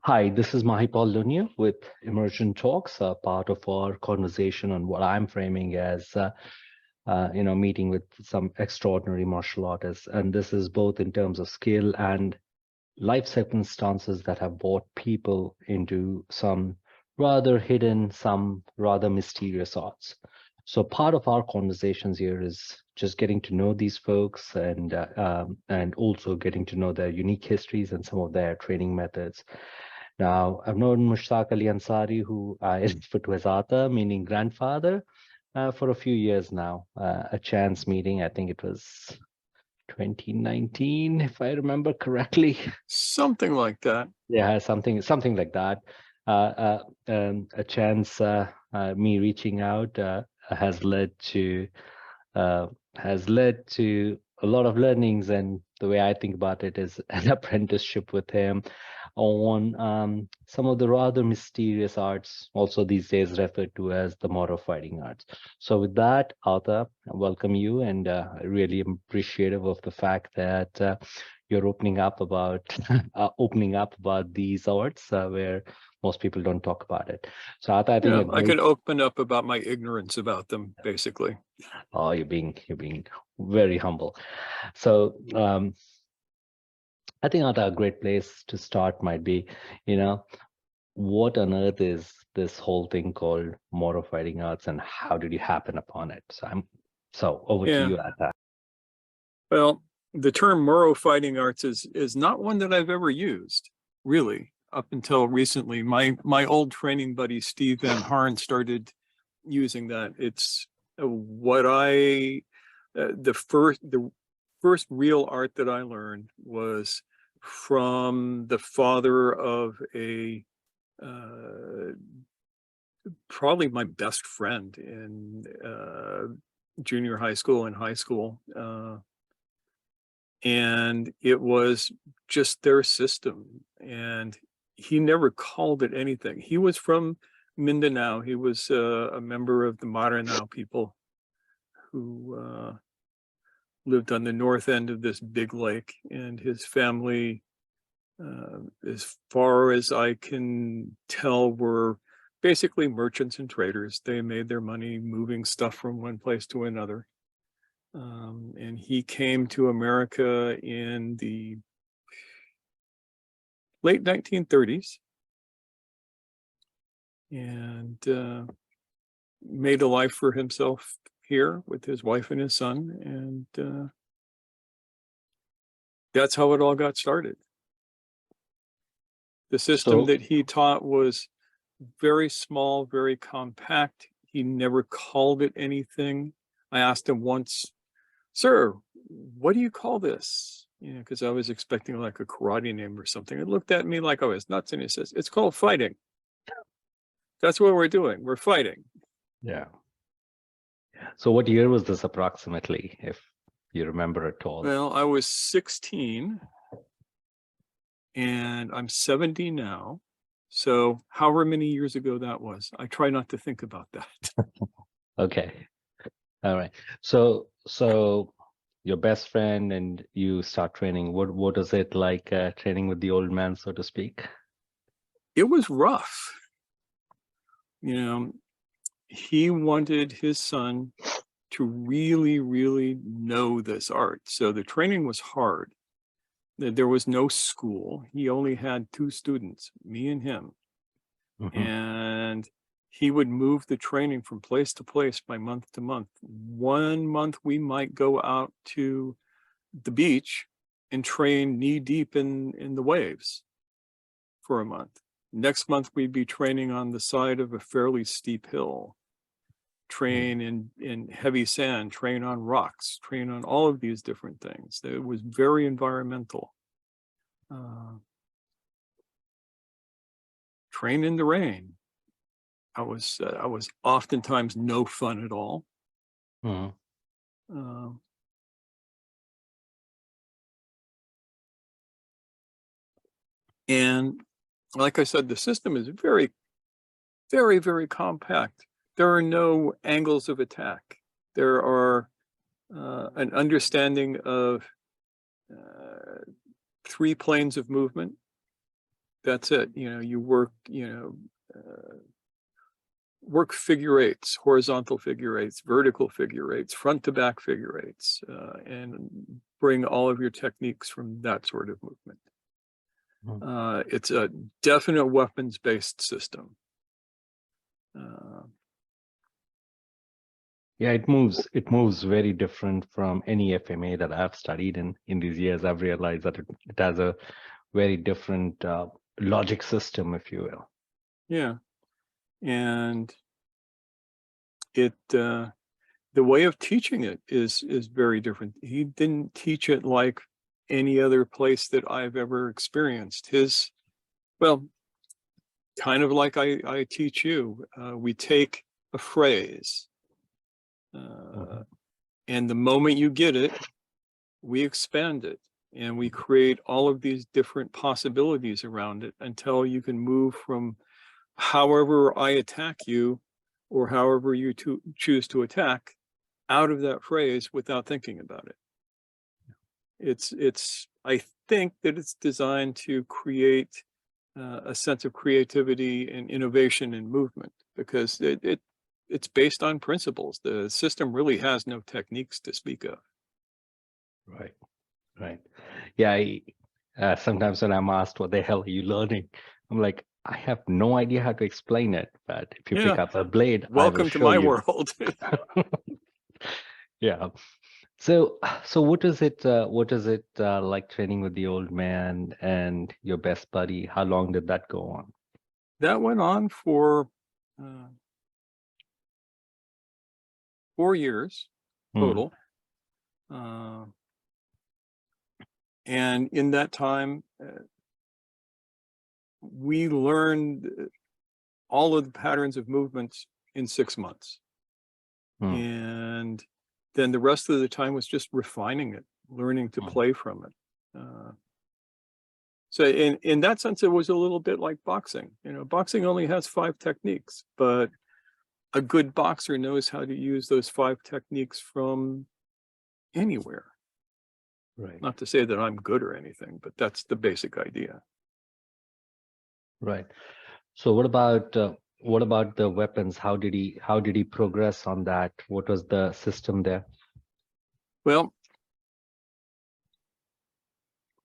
Hi, this is Mahipal Lunia with Immersion Talks, part of our conversation on what I'm framing as, meeting with some extraordinary martial artists. And this is both in terms of skill and life circumstances that have brought people into some rather hidden, some rather mysterious arts. So part of our conversations here is just getting to know these folks and also getting to know their unique histories and some of their training methods. Now, I've known Mushtaq Ali Ansari, who is Futwazata, meaning grandfather, for a few years now. A chance meeting, I think it was 2019, if I remember correctly. Something like that. Yeah, something like that. A chance me reaching out has led to a lot of learnings, and the way I think about it is an apprenticeship with him on some of the rather mysterious arts, also these days referred to as the Moro fighting arts. So with that, Arthur, I welcome you, and really appreciative of the fact that you're opening up about these arts where most people don't talk about it. So Arthur, I think I could open up about my ignorance about them, basically. Oh, you're being very humble. So I think a great place to start might be, what on earth is this whole thing called Moro fighting arts, and how did you happen upon it? So over to you, Atta. Well, the term Moro fighting arts is not one that I've ever used, really, up until recently. My old training buddy Steve Van Harn started using that. It's what the first real art that I learned was from the father of probably my best friend in junior high school and high school. And it was just their system. And he never called it anything. He was from Mindanao. He was a member of the Mindanao people who lived on the north end of this big lake, and his family, as far as I can tell, were basically merchants and traders. They made their money moving stuff from one place to another. And he came to America in the late 1930s and made a life for himself here with his wife and his son. And that's how it all got started. The system that he taught was very small, very compact. He never called it anything. I asked him once, "Sir, what do you call this?" Because I was expecting like a karate name or something. He looked at me like I was nuts, and he says, "It's called fighting. That's what we're doing. We're fighting." Yeah. So what year was this approximately, if you remember at all? Well, I was 16 and I'm 70 now. So however many years ago that was, I try not to think about that. Okay. All right. So your best friend and you start training. What is it like training with the old man, so to speak? It was rough. He wanted his son to really, really know this art. So the training was hard. There was no school. He only had 2 students, me and him. Mm-hmm. And he would move the training from place to place by month to month. One month we might go out to the beach and train knee deep in the waves for a month. Next month we'd be training on the side of a fairly steep hill, train in heavy sand, train on rocks, train on all of these different things. It was very environmental. Train in the rain. I was oftentimes no fun at all. And like I said, the system is very, very, very compact. There are no angles of attack. There are an understanding of 3 planes of movement. that's it. You work, work figure eights, horizontal figure eights, vertical figure eights, front to back figure eights, and bring all of your techniques from that sort of movement. It's a definite weapons-based system. Yeah, it moves very different from any FMA that I've studied in these years. I've realized that it has a very different logic system, if you will. Yeah, and it the way of teaching it is very different. He didn't teach it like any other place that I've ever experienced. Well, kind of like I teach you. We take a phrase, and the moment you get it, we expand it, and we create all of these different possibilities around it until you can move from however I attack you or however you choose to attack out of that phrase without thinking about it. I think that it's designed to create a sense of creativity and innovation in movement, because it's based on principles. The system really has no techniques to speak of. Right. Yeah, sometimes when I'm asked what the hell are you learning, I'm like, I have no idea how to explain it, but if you pick up a blade, welcome to my world. Yeah. So what is it like training with the old man and your best buddy? How long did that go on? That went on for 4 years total. And in that time, we learned all of the patterns of movements in 6 months. And then the rest of the time was just refining it, learning to play from it. So in that sense, it was a little bit like boxing. Boxing only has 5 techniques, but a good boxer knows how to use those 5 techniques from anywhere. Right. Not to say that I'm good or anything, but that's the basic idea. Right. So what about the weapons? How did he progress on that? What was the system there? Well,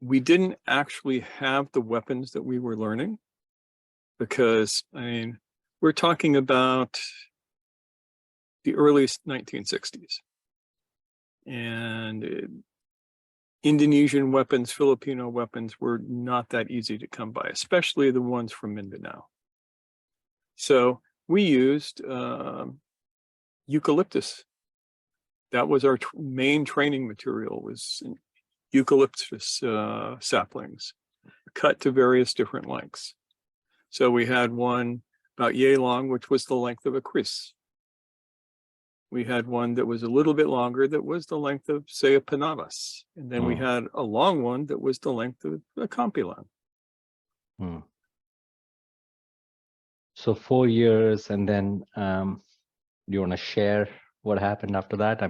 we didn't actually have the weapons that we were learning, because we're talking about the earliest 1960s, and Indonesian weapons, Filipino weapons were not that easy to come by, especially the ones from Mindanao. So we used eucalyptus. That was our main training material, was eucalyptus saplings cut to various different lengths. So we had one about yay long, which was the length of a kris. We had one that was a little bit longer, that was the length of, say, a panavas. And then we had a long one that was the length of a kampilan. So 4 years, and then do you want to share what happened after that?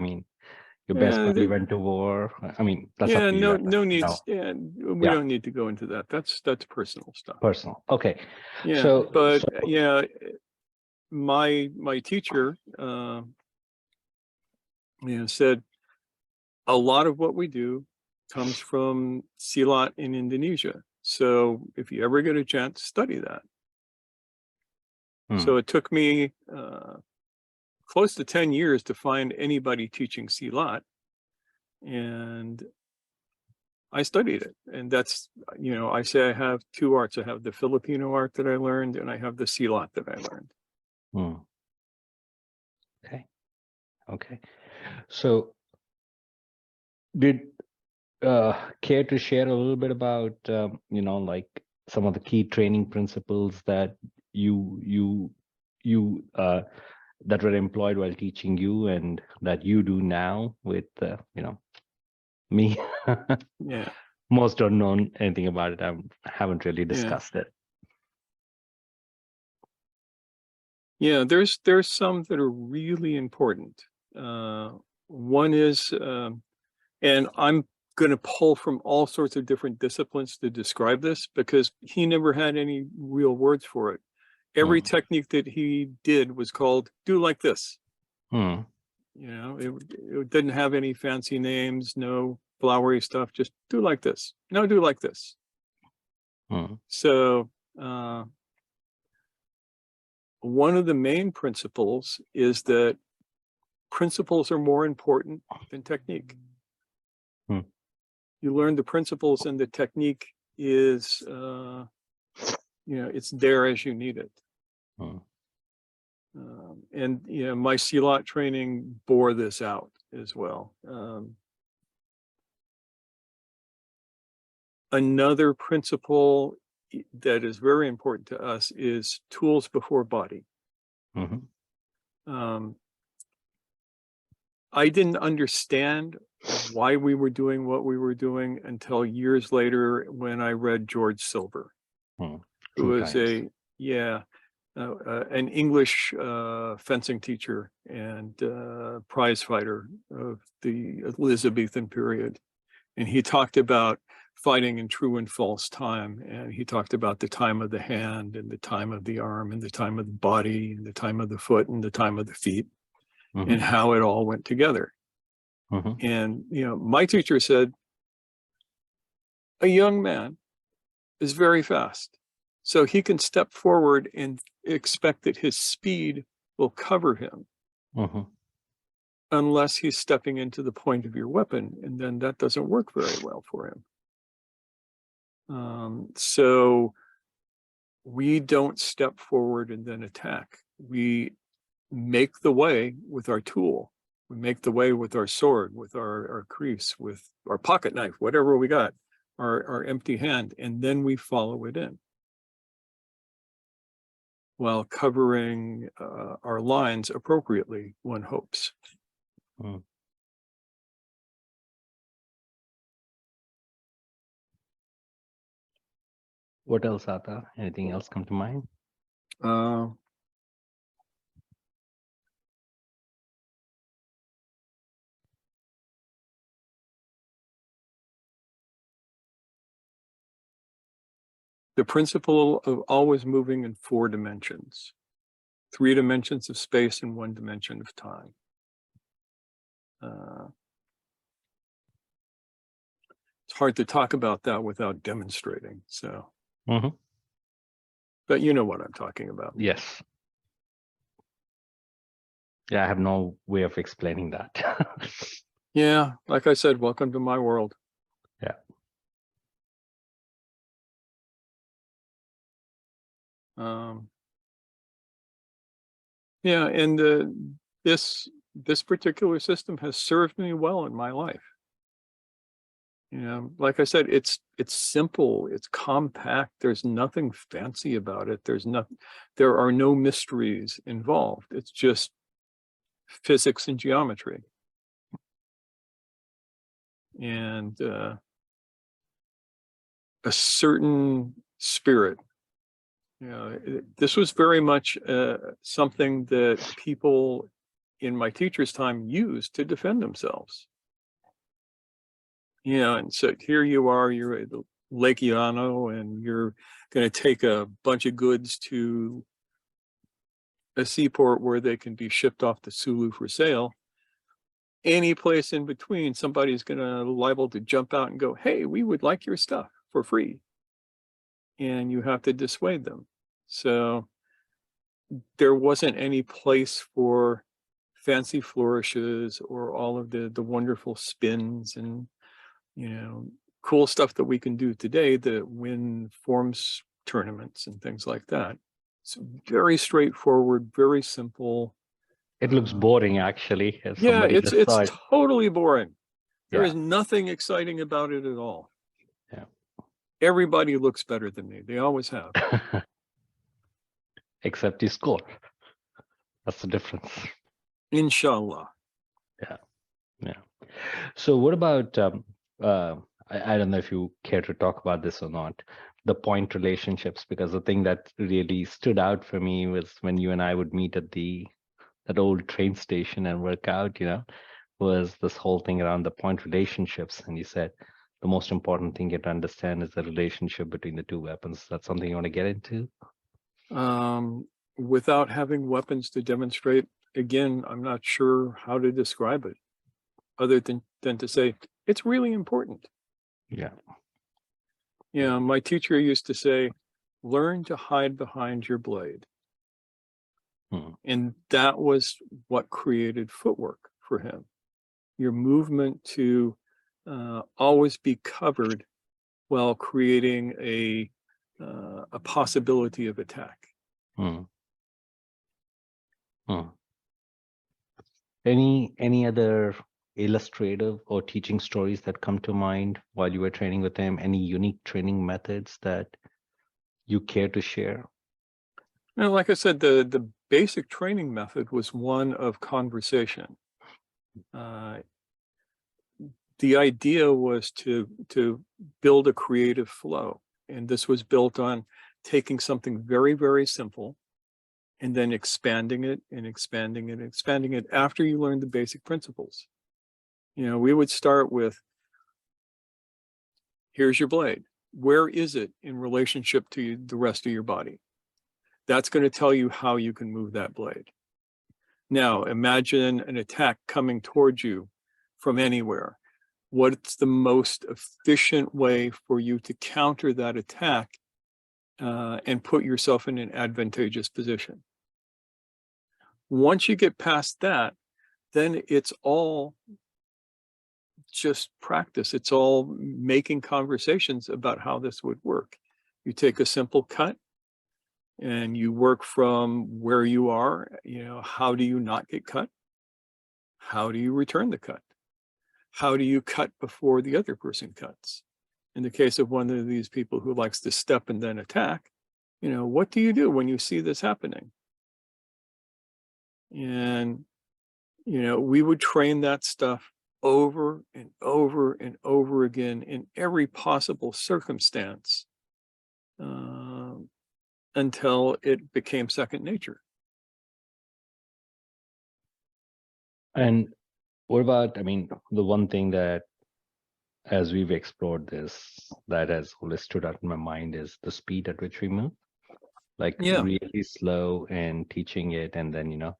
Your best buddy went to war. That's up to you. No need. No. Yeah, we don't need to go into that. That's personal stuff. Personal. Okay. Yeah, yeah, my teacher said a lot of what we do comes from SIlat in Indonesia. So if you ever get a chance, study that. So it took me close to 10 years to find anybody teaching SIlat, and I studied it. And that's, I say I have 2 arts. I have the Filipino art that I learned, and I have the SIlat that I learned. Okay. So did care to share a little bit about like some of the key training principles that you that were employed while teaching you and that you do now with me? Yeah. Most don't know anything about it. I haven't really discussed it. Yeah, there's some that are really important. One is, and I'm going to pull from all sorts of different disciplines to describe this because he never had any real words for it. Every technique that he did was called do like this. Hmm. You know, it didn't have any fancy names, no flowery stuff, just do like this. No, do like this. Hmm. So one of the main principles is that principles are more important than technique. Hmm. You learn the principles and the technique is, you know, it's there as you need it. Hmm. And, you know, my SIlat training bore this out as well. Another principle that is very important to us is tools before body. Mm-hmm. I didn't understand why we were doing what we were doing until years later when I read George Silver, who was an English fencing teacher and prize fighter of the Elizabethan period. And he talked about fighting in true and false time. And he talked about the time of the hand and the time of the arm and the time of the body and the time of the foot and the time of the feet. Mm-hmm. And how it all went together. Mm-hmm. And, you know, my teacher said, a young man is very fast. So he can step forward and expect that his speed will cover him. Mm-hmm. Unless he's stepping into the point of your weapon. And then that doesn't work very well for him. So we don't step forward and then attack. We make the way with our tool. We make the way with our sword, with our crease, with our pocket knife, whatever we got, our empty hand, and then we follow it in while covering our lines appropriately, one hopes. Hmm. What else, Ata? Anything else come to mind? The principle of always moving in 4 dimensions, 3 dimensions of space and 1 dimension of time. It's hard to talk about that without demonstrating. So, but you know what I'm talking about. Yes. Yeah, I have no way of explaining that. Yeah, like I said, welcome to my world. Yeah. Yeah, and this particular system has served me well in my life. You know, like I said, it's simple, it's compact. There's nothing fancy about it. There are no mysteries involved. It's just physics and geometry. And a certain spirit. You know, this was very much something that people in my teacher's time used to defend themselves. You know, and so here you are, you're at Lake Yano, and you're going to take a bunch of goods to a seaport where they can be shipped off to Sulu for sale. Any place in between, somebody's going to liable to jump out and go, hey, we would like your stuff for free. And you have to dissuade them. So there wasn't any place for fancy flourishes or all of the wonderful spins and, you know, cool stuff that we can do today that win forms tournaments and things like that. It's very straightforward, very simple. It looks boring, actually. Yeah, it's totally boring. There is nothing exciting about it at all. Yeah. Everybody looks better than me. They always have. Except you score. That's the difference. Inshallah. Yeah. Yeah. So what about, I don't know if you care to talk about this or not, the point relationships, because the thing that really stood out for me was when you and I would meet at that old train station and work out, you know, was this whole thing around the point relationships. And you said the most important thing you have to understand is the relationship between the two weapons. That's something you want to get into? Without having weapons to demonstrate, again, I'm not sure how to describe it other than to say it's really important. Yeah. Yeah, my teacher used to say, learn to hide behind your blade. And that was what created footwork for him. Your movement to always be covered while creating a possibility of attack. Any other illustrative or teaching stories that come to mind while you were training with him? Any unique training methods that you care to share? Now, like I said, the basic training method was one of conversation. The idea was to build a creative flow, and this was built on taking something very, very simple and then expanding it and expanding it and expanding it after you learn the basic principles. You know, we would start with, here's your blade. Where is it in relationship to the rest of your body? That's going to tell you how you can move that blade. Now, imagine an attack coming towards you from anywhere. What's the most efficient way for you to counter that attack and put yourself in an advantageous position? Once you get past that, then it's all just practice. It's all making conversations about how this would work. You take a simple cut and you work from where you are. You know, how do you not get cut? How do you return the cut? How do you cut before the other person cuts? In the case of one of these people who likes to step and then attack, you know, what do you do when you see this happening? And, you know, we would train that stuff over and over and over again in every possible circumstance until it became second nature. And what about, I mean, the one thing that, as we've explored this, that has always stood out in my mind is the speed at which we move. Like really slow and teaching it, and then, you know,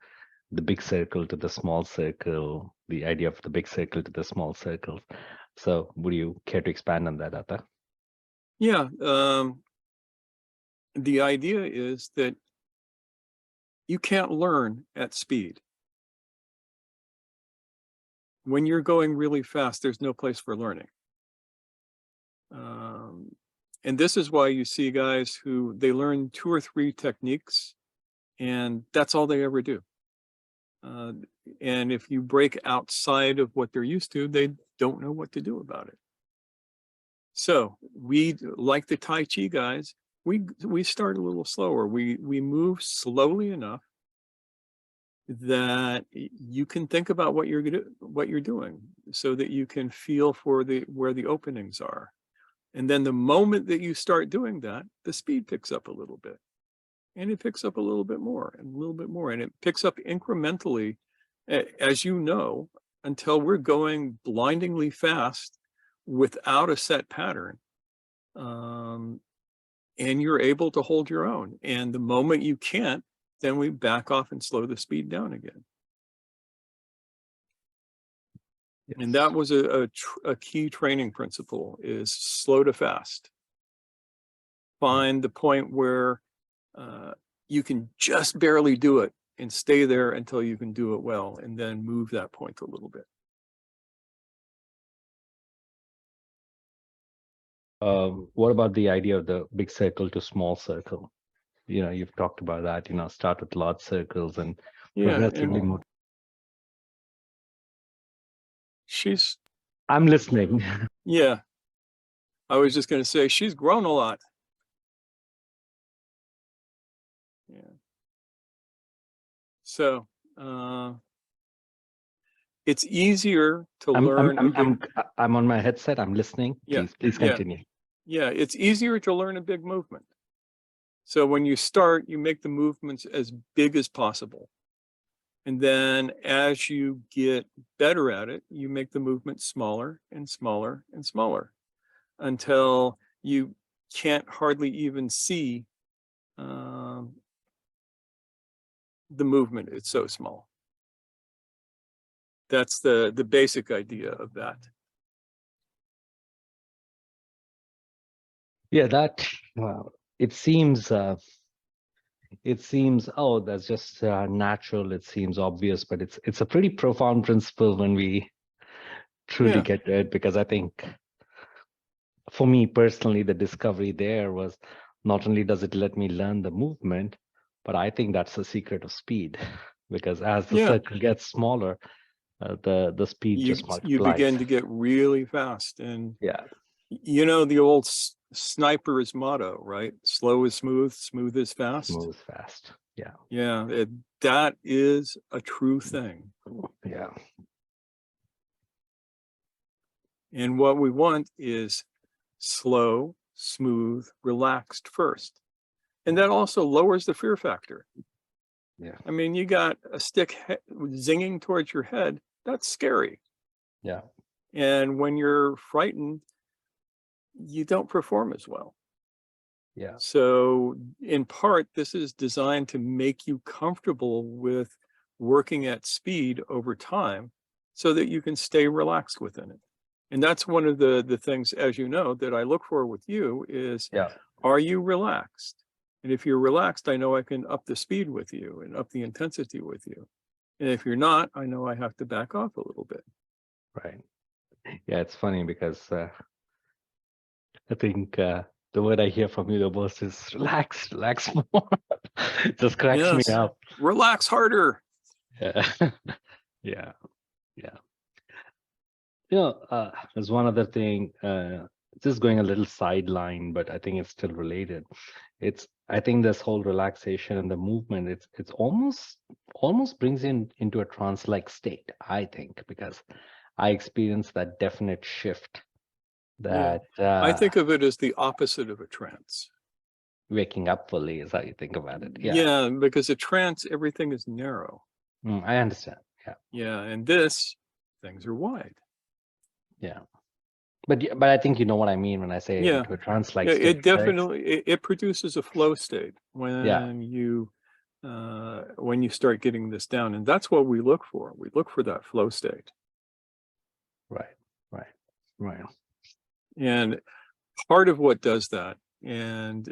the big circle to the small circle, the idea of the big circle to the small circle. So would you care to expand on that, Atta? Yeah. The idea is that you can't learn at speed. When you're going really fast, there's no place for learning. And this is why you see guys who they learn 2 or 3 techniques and that's all they ever do. And if you break outside of what they're used to, they don't know what to do about it. So we, like the Tai Chi guys, we start a little slower. We move slowly enough that you can think about what you're doing, so that you can feel for where the openings are. And then the moment that you start doing that, the speed picks up a little bit. And it picks up a little bit more and a little bit more. And it picks up incrementally, as you know, until we're going blindingly fast without a set pattern. And you're able to hold your own. And the moment you can't, then we back off and slow the speed down again. Yes. And that was a key training principle, is slow to fast. Find the point where you can just barely do it and stay there until you can do it well, and then move that point a little bit. What about the idea of the big circle to small circle? You know, you've talked about that, you know, start with large circles and progressively more. I'm listening. Yeah. I was just going to say, she's grown a lot. Yeah. So, it's easier to learn. I'm on my headset. I'm listening. Yeah. Please continue. Yeah. It's easier to learn a big movement. So when you start, you make the movements as big as possible. And then as you get better at it, you make the movement smaller and smaller and smaller until you can't hardly even see the movement. It's so small. That's the basic idea of that. Yeah, that it seems oh, that's just natural. It seems obvious, but it's a pretty profound principle when we truly Yeah. get to it, because I think for me personally, the discovery there was not only does it let me learn the movement, but I think that's the secret of speed, because as the Yeah. circle gets smaller, the speed just You multiplies. begin to get really fast. And Yeah, you know the old sniper's motto, right? Slow is smooth, smooth is fast. moves fast. Yeah, Yeah, that is a true thing. yeah, And what we want is slow, smooth, relaxed first. And that also lowers the fear factor. yeah, I mean, you got a stick zinging towards your head, that's scary. yeah, And when you're frightened, you don't perform as well. yeah, So in part, this is designed to make you comfortable with working at speed over time so that you can stay relaxed within it. And that's one of the things, as you know, that I look for with you is, yeah. are you relaxed? And if you're relaxed, I know I can up the speed with you and up the intensity with you. And if you're not, I know I have to back off a little bit. Right. Yeah, it's funny because I think the word I hear from you the most is relax, relax more. It just cracks me Yes, up. relax harder. Yeah, yeah, yeah. There's one other thing, just going a little sideline, but I think it's still related. I think this whole relaxation and the movement, it's almost brings in into a trance-like state, I think, because I experienced that definite shift Yeah. that I think of it as the opposite of a trance. waking up fully is how you think about it. Yeah, Yeah, because a trance, everything is narrow. I understand. Yeah, Yeah, and this, things are wide. yeah. But I think you know what I mean when I say Yeah, into a trance-like it state, right? definitely it produces a flow state Yeah, when you start getting this down, and that's what we look for. We look for that flow state, right, right, right. and part of what does that, and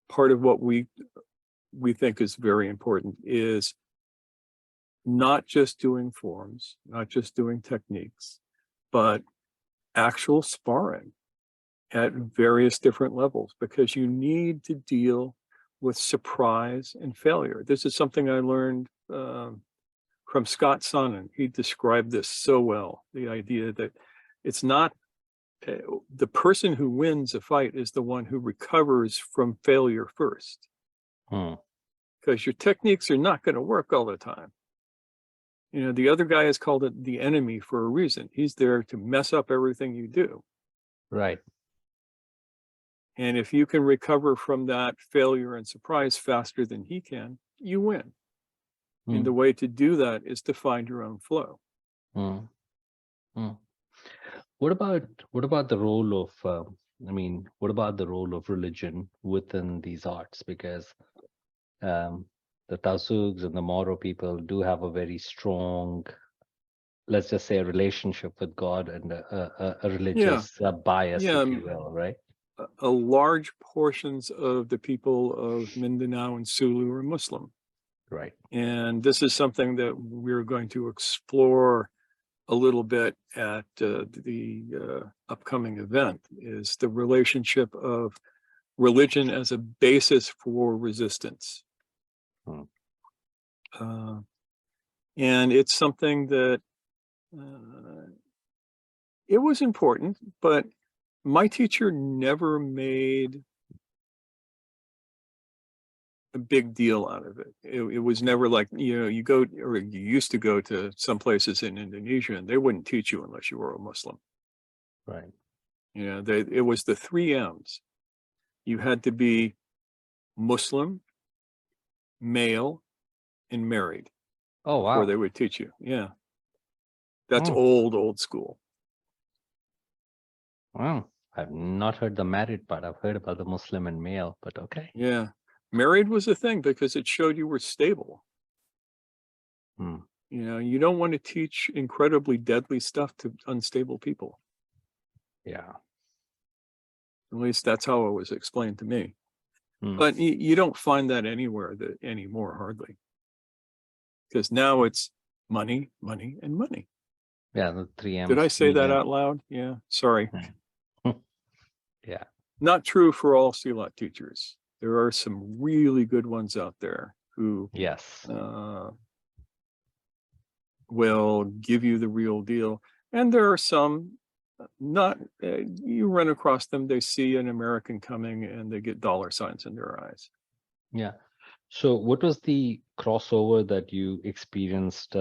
part of what we think is very important is not just doing forms, not just doing techniques, but actual sparring at various different levels, because you need to deal with surprise and failure. This is something I learned from Scott Sonnen. He described this so well, the idea that it's not the person who wins a fight is the one who recovers from failure first, Hmm. because your techniques are not going to work all the time. You know, the other guy has called it the enemy for a reason. He's there to mess up everything you do. Right. And if you can recover from that failure and surprise faster than he can, you win. And the Mm, way to do that is to find your own flow. mm, mm. What about the role of what about the role of religion within these arts? Because um, the Tausugs and the Moro people do have a very strong, let's just say, a relationship with God and a Yeah, religious bias, yeah. if you will, right? A large portions of the people of Mindanao and Sulu are Muslim. Right. And this is something that we're going to explore a little bit at the upcoming event, is the relationship of religion as a basis for resistance. Mm, Uh, and it's something that it was important, but my teacher never made a big deal out of it. It was never like, you know, you go, or you used to go to some places in Indonesia and they wouldn't teach you unless you were a Muslim. right. You know, it was the 3 M's. You had to be Muslim, male, and married. Oh, before they wow. would teach you. Yeah. That's Hmm. old school. Wow. I've not heard the married part. I've heard about the Muslim and male, but okay. Yeah. Married was a thing because it showed you were stable. Hmm. You know, you don't want to teach incredibly deadly stuff to unstable people. Yeah. At least that's how it was explained to me. Hmm. But you don't find that anywhere anymore, hardly. Because now it's money, money, and money. Yeah, the three Did I M's, say that million. out loud? Yeah, sorry. Hmm. Yeah. Not true for all SIlat teachers. There are some really good ones out there who Yes. will give you the real deal. And there are some not, you run across them, they see an American coming and they get dollar signs in their eyes. Yeah. So what was the crossover that you experienced,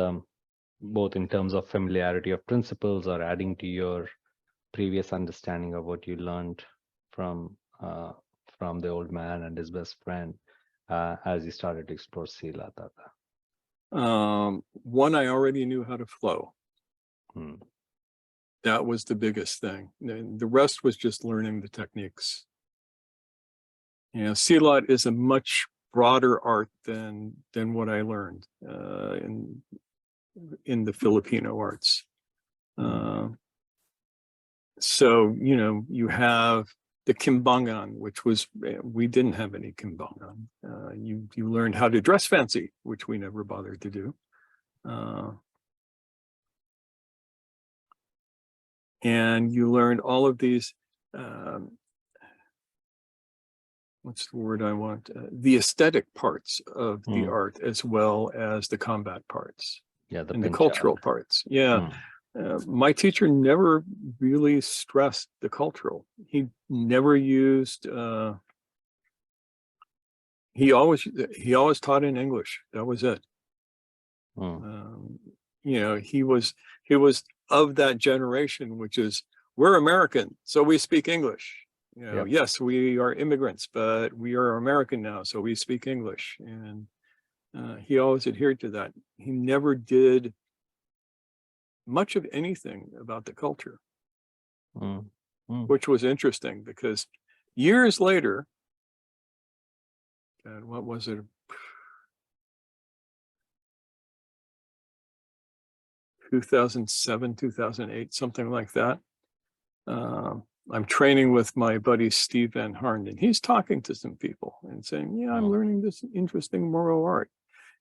both in terms of familiarity of principles or adding to your previous understanding of what you learned from the old man and his best friend as you started to explore SIlat? One, I already knew how to flow. Hmm. That was the biggest thing. The rest was just learning the techniques. You know, SIlat is a much broader art than what I learned in the Filipino arts. So, you know, you have the Kimbangan, which was, we didn't have any Kimbangan. You learned how to dress fancy, which we never bothered to do. And you learned all of these, what's the word I want? The aesthetic parts of the art, as well as the combat parts. Yeah, the and the pinch cultural out. parts. Yeah. My teacher never really stressed the cultural. He never used, he always taught in English. That was it. You know, he was of that generation, which is, we're American, so we speak English. You know, yes, we are immigrants, but we are American now, so we speak English. And he always adhered to that. He never did much of anything about the culture, which was interesting because years later, God, what was it? 2007, 2008, something like that. I'm training with my buddy Steve Van Harn, and he's talking to some people and saying, yeah, I'm learning this interesting Moro art.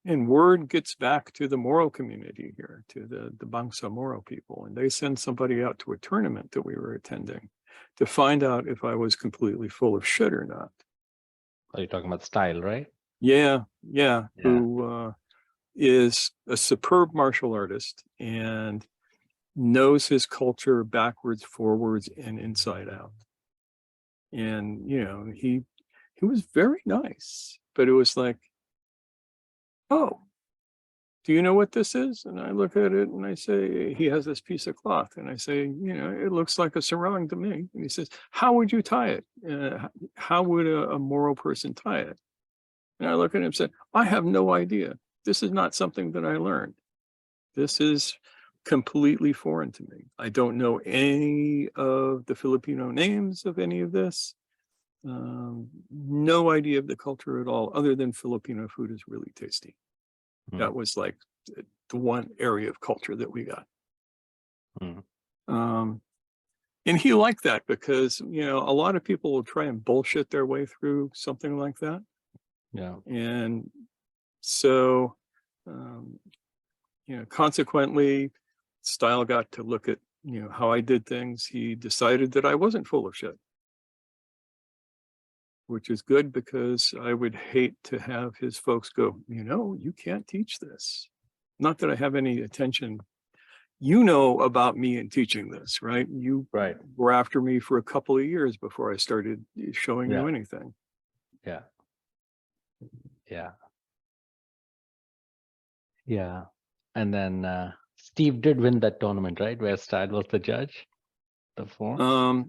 And word gets back to the Moro community here, to the Bangsa Moro people. And they send somebody out to a tournament that we were attending to find out if I was completely full of shit or not. Are you talking about style, right? Yeah. Who is a superb martial artist and knows his culture backwards, forwards, and inside out. And, you know, he was very nice, but it was like, oh, do you know what this is? And I look at it and I say, he has this piece of cloth. And I say, you know, it looks like a sarong to me. And he says, how would you tie it? How would a Moro person tie it? And I look at him and say, I have no idea. This is not something that I learned. This is completely foreign to me. I don't know any of the Filipino names of any of this. No idea of the culture at all, other than Filipino food is really tasty. That was like the one area of culture that we got. And he liked that because, you know, a lot of people will try and bullshit their way through something like that. Yeah. And so, you know, consequently, Style got to look at, you know, how I did things. He decided that I wasn't full of shit, which is good because I would hate to have his folks go, you know, you can't teach this. Not that I have any attention. You know about me in teaching this, right? You were after me for a couple of years before I started showing you anything. Yeah. And then Steve did win that tournament, right? Where Style was the judge before.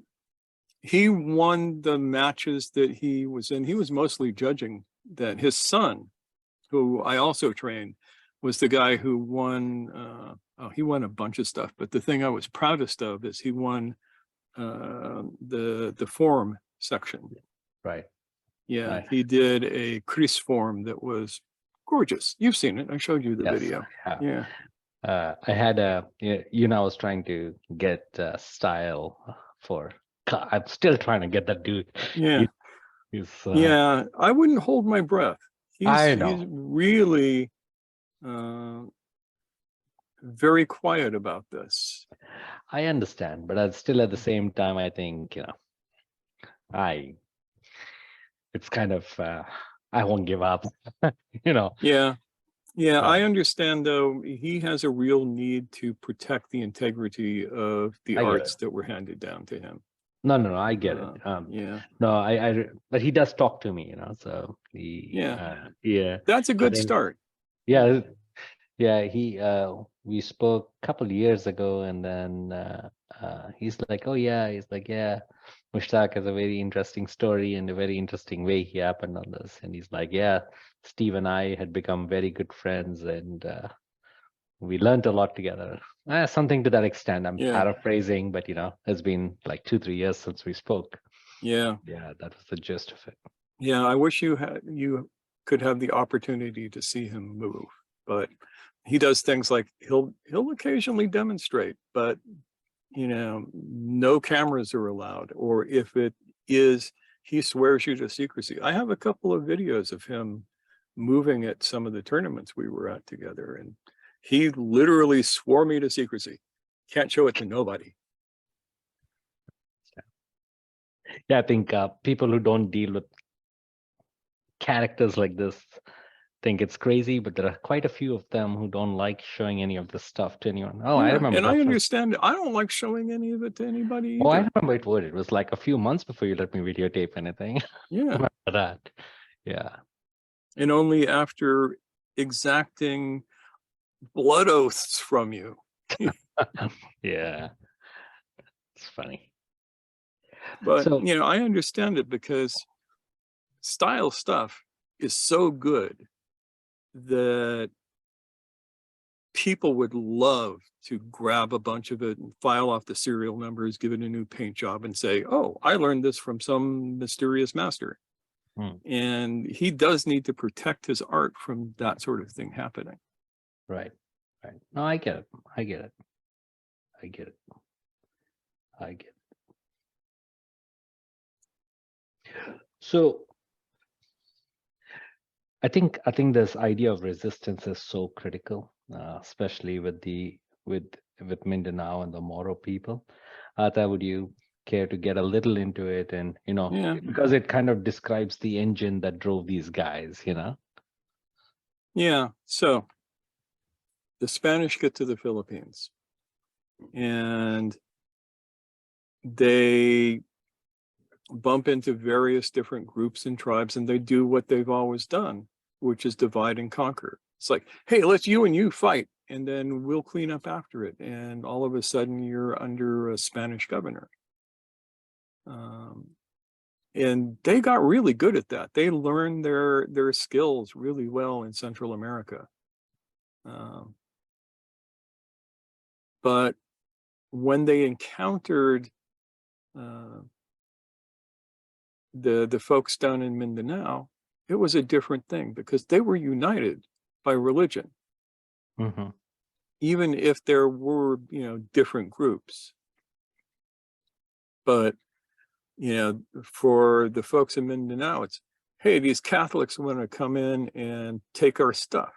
He won the matches that he was in. He was mostly judging that. His son, who I also trained, was the guy who won, he won a bunch of stuff, but the thing I was proudest of is he won the form section. Right. Yeah, Right. he did a crease form that was gorgeous. You've seen it. I showed you the Yes. video. Yeah. Yeah. I had a, I was trying to get style for, I'm still trying to get that dude. Yeah. He's, Yeah. I wouldn't hold my breath. I He's know. really very quiet about this. I understand, but still at the same time, I think, it's kind of, I won't give up, Yeah. Yeah, I So understand though, he has a real need to protect the integrity of the I get it. arts that were handed down to him. No, I get it. Yeah. No, but he does talk to me, so Yeah. yeah, That's a I good think, start. yeah, yeah, we spoke a couple of years ago, and then he's like, oh yeah, Mushtaq has a very interesting story and a very interesting way he happened on this, and he's like, yeah, Steve and I had become very good friends, and we learned a lot together. Something to that extent. I'm Yeah. paraphrasing, but it's been like 2-3 years since we spoke. Yeah. Yeah, that was the gist of it. Yeah. I wish you could have the opportunity to see him move, but he does things like he'll occasionally demonstrate, but no cameras are allowed, or if it is, he swears you to secrecy. I have a couple of videos of him moving at some of the tournaments we were at together, and he literally swore me to secrecy. Can't show it to nobody. Yeah, I think people who don't deal with characters like this think it's crazy, but there are quite a few of them who don't like showing any of this stuff to anyone. Oh, I Yeah, remember and I that first. understand. I don't like showing any of it to anybody Oh, I either. remember it was like a few months before you let me videotape anything. Yeah. Remember that. Yeah. And only after exacting blood oaths from you. Yeah. It's funny. But So I understand it, because style stuff is so good that people would love to grab a bunch of it and file off the serial numbers, give it a new paint job, and say, oh, I learned this from some mysterious master. And he does need to protect his art from that sort of thing happening. Right. No, I get it. I get it. So I think this idea of resistance is so critical, especially with Mindanao and the Moro people. Ata, would you care to get a little into it, and because it kind of describes the engine that drove these guys, Yeah. So the Spanish get to the Philippines, and they bump into various different groups and tribes, and they do what they've always done, which is divide and conquer. It's like, hey, let's you and you fight, and then we'll clean up after it. And all of a sudden you're under a Spanish governor. And they got really good at that. They learned their skills really well in Central America. But when they encountered the folks down in Mindanao, it was a different thing, because they were united by religion. Even if there were, different groups. But, for the folks in Mindanao, it's, hey, these Catholics want to come in and take our stuff.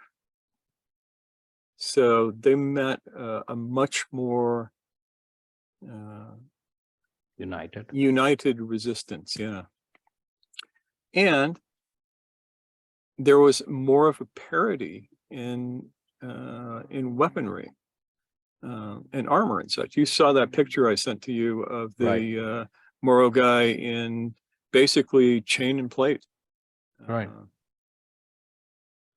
So they met a much more united resistance. Yeah. And there was more of a parity in weaponry and armor and such. You saw that picture I sent to you of the Moro guy in basically chain and plate. Right.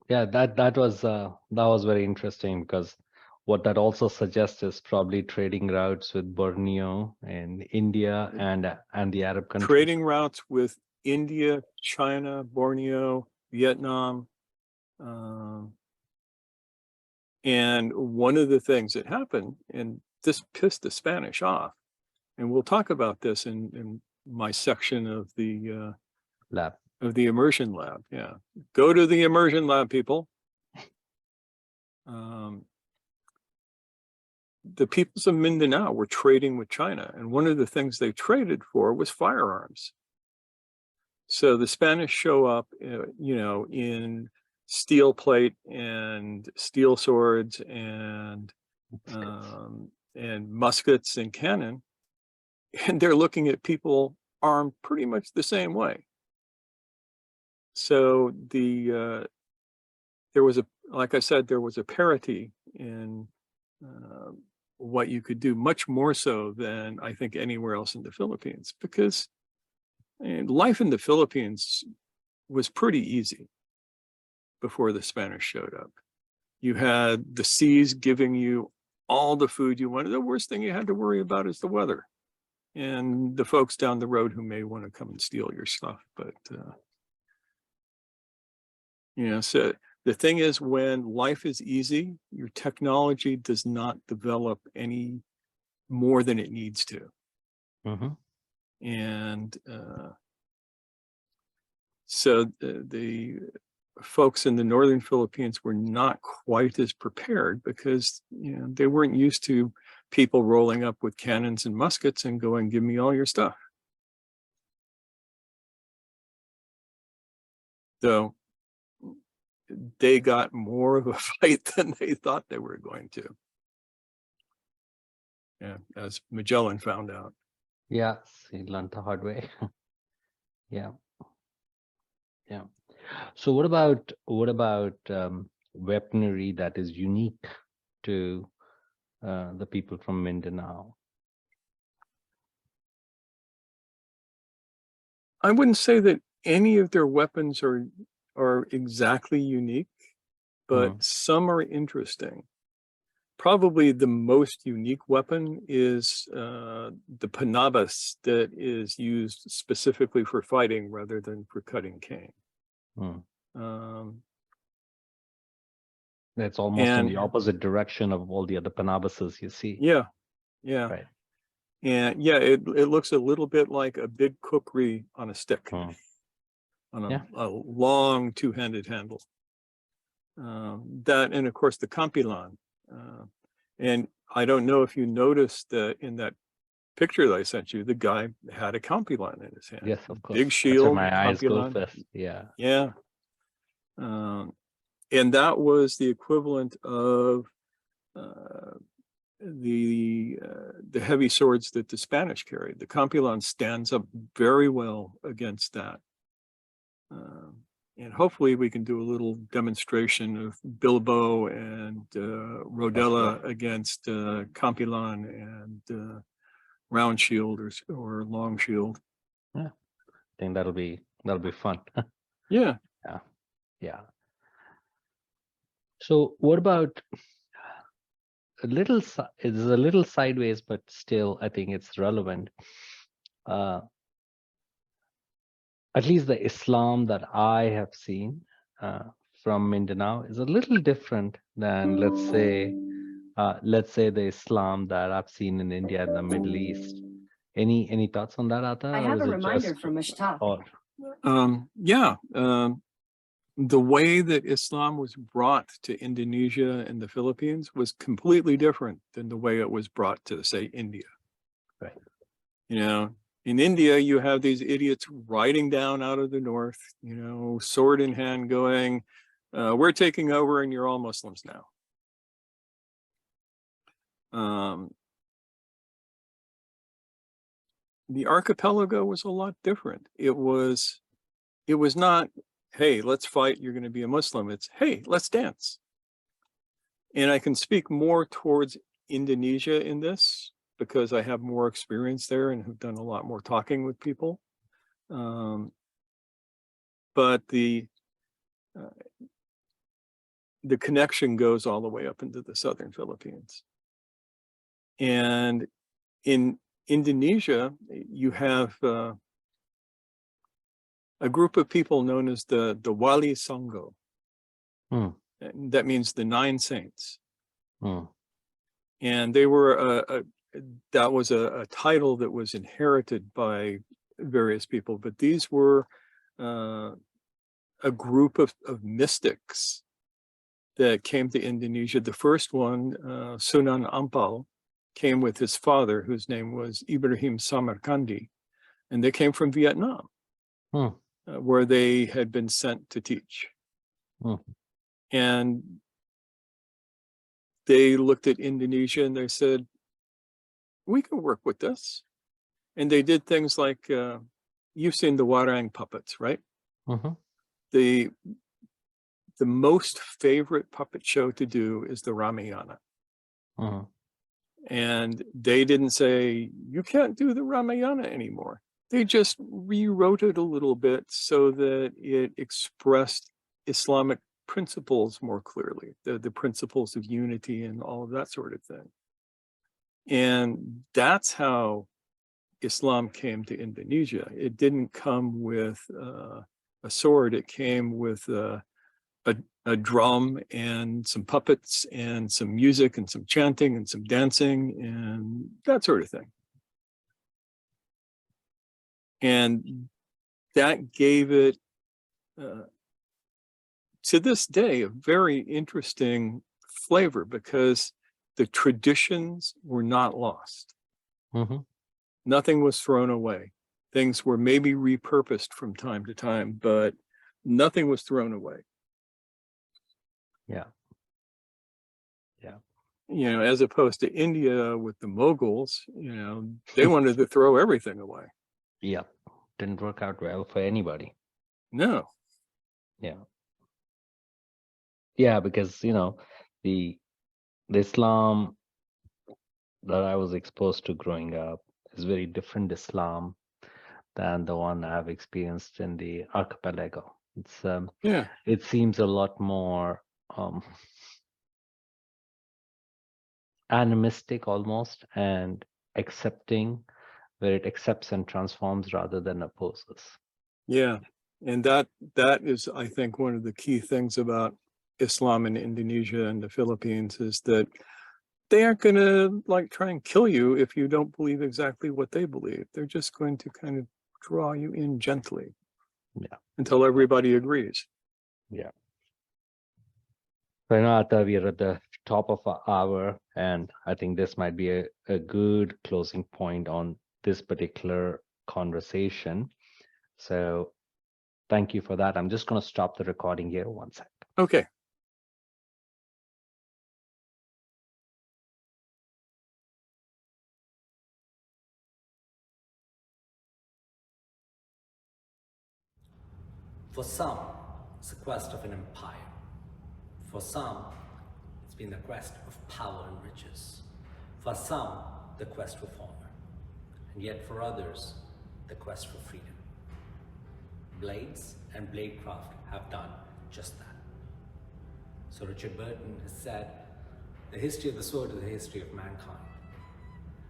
Yeah, that was very interesting, because what that also suggests is probably trading routes with Borneo and India and the Arab countries. Trading routes with India, China, Borneo, Vietnam, And one of the things that happened, and this pissed the Spanish off, and we'll talk about this in my section of the Lab. immersion lab. Yeah, go to the immersion lab, people. The peoples of Mindanao were trading with China, and one of the things they traded for was firearms. So the Spanish show up, in steel plate and steel swords and muskets and cannon, and they're looking at people armed pretty much the same way. So there was like I said, there was a parity in what you could do, much more so than I think anywhere else in the Philippines, because life in the Philippines was pretty easy before the Spanish showed up. You had the seas giving you all the food you wanted. The worst thing you had to worry about is the weather and the folks down the road who may want to come and steal your stuff. But so the thing is, when life is easy, your technology does not develop any more than it needs to. Mm-hmm. And so the folks in the northern Philippines were not quite as prepared, because they weren't used to people rolling up with cannons and muskets and going, "Give me all your stuff." So they got more of a fight than they thought they were going to. Yeah, as Magellan found out. Yeah, he learned the hard way. Yeah. So what about weaponry that is unique to the people from Mindanao? I wouldn't say that any of their weapons are exactly unique, but some are interesting. Probably the most unique weapon is the panabas, that is used specifically for fighting rather than for cutting cane. That's almost in the opposite direction of all the other panabases you see. Yeah. Right. And yeah, it looks a little bit like a big kukri on a stick, on a long two-handed handle. That, and of course the kampilan. And I don't know if you noticed that in that picture that I sent you, the guy had a kampilan in his hand. Yes, of course. Big shield. That's where my eyes go first. Yeah. Yeah. And that was the equivalent of the heavy swords that the Spanish carried. The kampilan stands up very well against that. And hopefully we can do a little demonstration of bilbo and rodella against kampilan and round shield or long shield. Yeah, I think that'll be fun. Yeah. So what about it's a little sideways, but still I think it's relevant. At least the Islam that I have seen from Mindanao is a little different than, let's say the Islam that I've seen in India and the Middle East. Any thoughts on that, Atta? I have a reminder from Mushtaq. The way that Islam was brought to Indonesia and the Philippines was completely different than the way it was brought to, say, India. Right. In India, you have these idiots riding down out of the north, sword in hand, going, "We're taking over and you're all Muslims now." The archipelago was a lot different. It was not, "Hey, let's fight, you're going to be a Muslim." It's, "Hey, let's dance." And I can speak more towards Indonesia in this, because I have more experience there and have done a lot more talking with people. But the connection goes all the way up into the southern Philippines. And in Indonesia, you have a group of people known as the Wali Songo. That means the 9 saints. Mm. And they were that was a title that was inherited by various people, but these were a group of mystics that came to Indonesia. The first one, Sunan Ampel, came with his father, whose name was Ibrahim Samarkandi, and they came from Vietnam, where they had been sent to teach. And they looked at Indonesia and they said, we can work with this. And they did things like, you've seen the Warang puppets, right? The most favorite puppet show to do is the Ramayana. And they didn't say, you can't do the Ramayana anymore. They just rewrote it a little bit so that it expressed Islamic principles more clearly, the principles of unity and all of that sort of thing. And that's how Islam came to Indonesia. It didn't come with a sword. It came with a drum and some puppets and some music and some chanting and some dancing and that sort of thing. And that gave it, to this day, a very interesting flavor because the traditions were not lost. Nothing was thrown away. Things were maybe repurposed from time to time, but nothing was thrown away. Yeah. You know, as opposed to India with the Mughals, you know, they wanted to throw everything away. Yeah. Didn't work out well for anybody. No. Yeah, because, you know, the Islam that I was exposed to growing up is very different Islam than the one I've experienced in the archipelago. It's it seems a lot more animistic almost and accepting, where it accepts and transforms rather than opposes. Yeah. And that is, I think, one of the key things about Islam in Indonesia and the Philippines is that they aren't going to like try and kill you if you don't believe exactly what they believe. They're just going to kind of draw you in gently. Until everybody agrees. Yeah. So now we are at the top of our hour, and I think this might be a good closing point on this particular conversation. So thank you for that. I'm just going to stop the recording here 1 sec. Okay. For some, it's the quest of an empire. For some, it's been the quest of power and riches. For some, the quest for honor. And yet for others, the quest for freedom. Blades and bladecraft have done just that. So Richard Burton has said, the history of the sword is the history of mankind.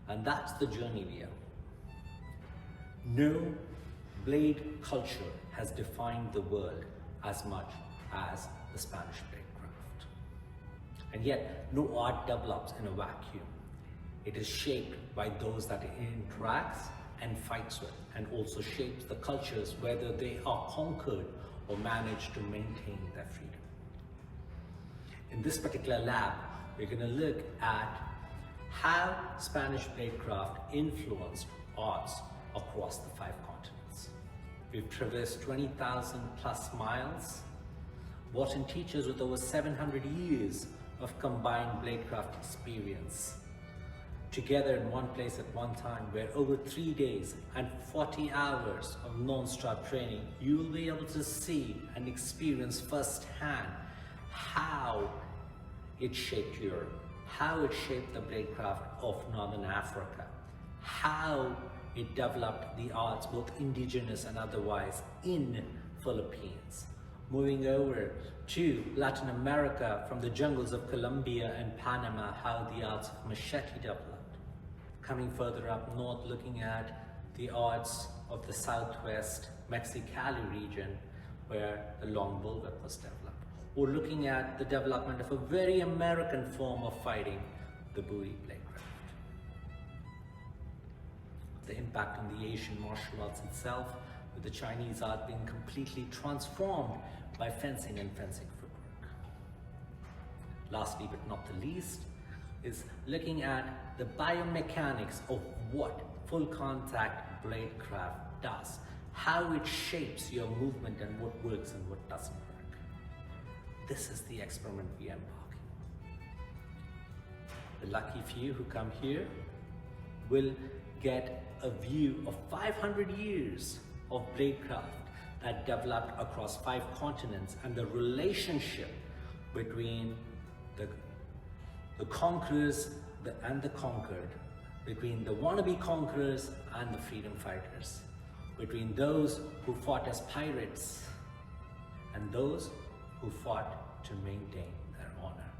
And that's the journey we are on. No blade culture has defined the world as much as the Spanish bladecraft. And yet, no art develops in a vacuum. It is shaped by those that it interacts and fights with, and also shapes the cultures whether they are conquered or manage to maintain their freedom. In this particular lab, we're going to look at how Spanish bladecraft influenced arts across the 5 continents. We've traversed 20,000 plus miles. Wharton teachers with over 700 years of combined bladecraft experience. Together in one place at one time, where over 3 days and 40 hours of non-stop training, you will be able to see and experience firsthand how it shaped Europe, how it shaped the bladecraft of Northern Africa, how it developed the arts, both indigenous and otherwise, in Philippines. Moving over to Latin America, from the jungles of Colombia and Panama, how the arts of machete developed. Coming further up north, looking at the arts of the southwest Mexicali region, where the long bullwhip was developed. or looking at the development of a very American form of fighting, the Bowie Bladecraft. The impact on the Asian martial arts itself, with the Chinese art being completely transformed by fencing and fencing footwork. Lastly but not the least, is looking at the biomechanics of what full contact bladecraft does, how it shapes your movement and what works and what doesn't work. This is the experiment we embark on. The lucky few who come here will get a view of 500 years of bladecraft that developed across 5 continents, and the relationship between the conquerors and the conquered, between the wannabe conquerors and the freedom fighters, between those who fought as pirates and those who fought to maintain their honor.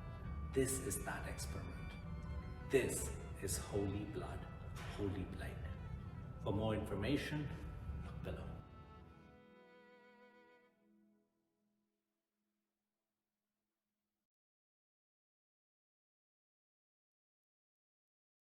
This is that experiment. This is holy blood, holy blade. For more information,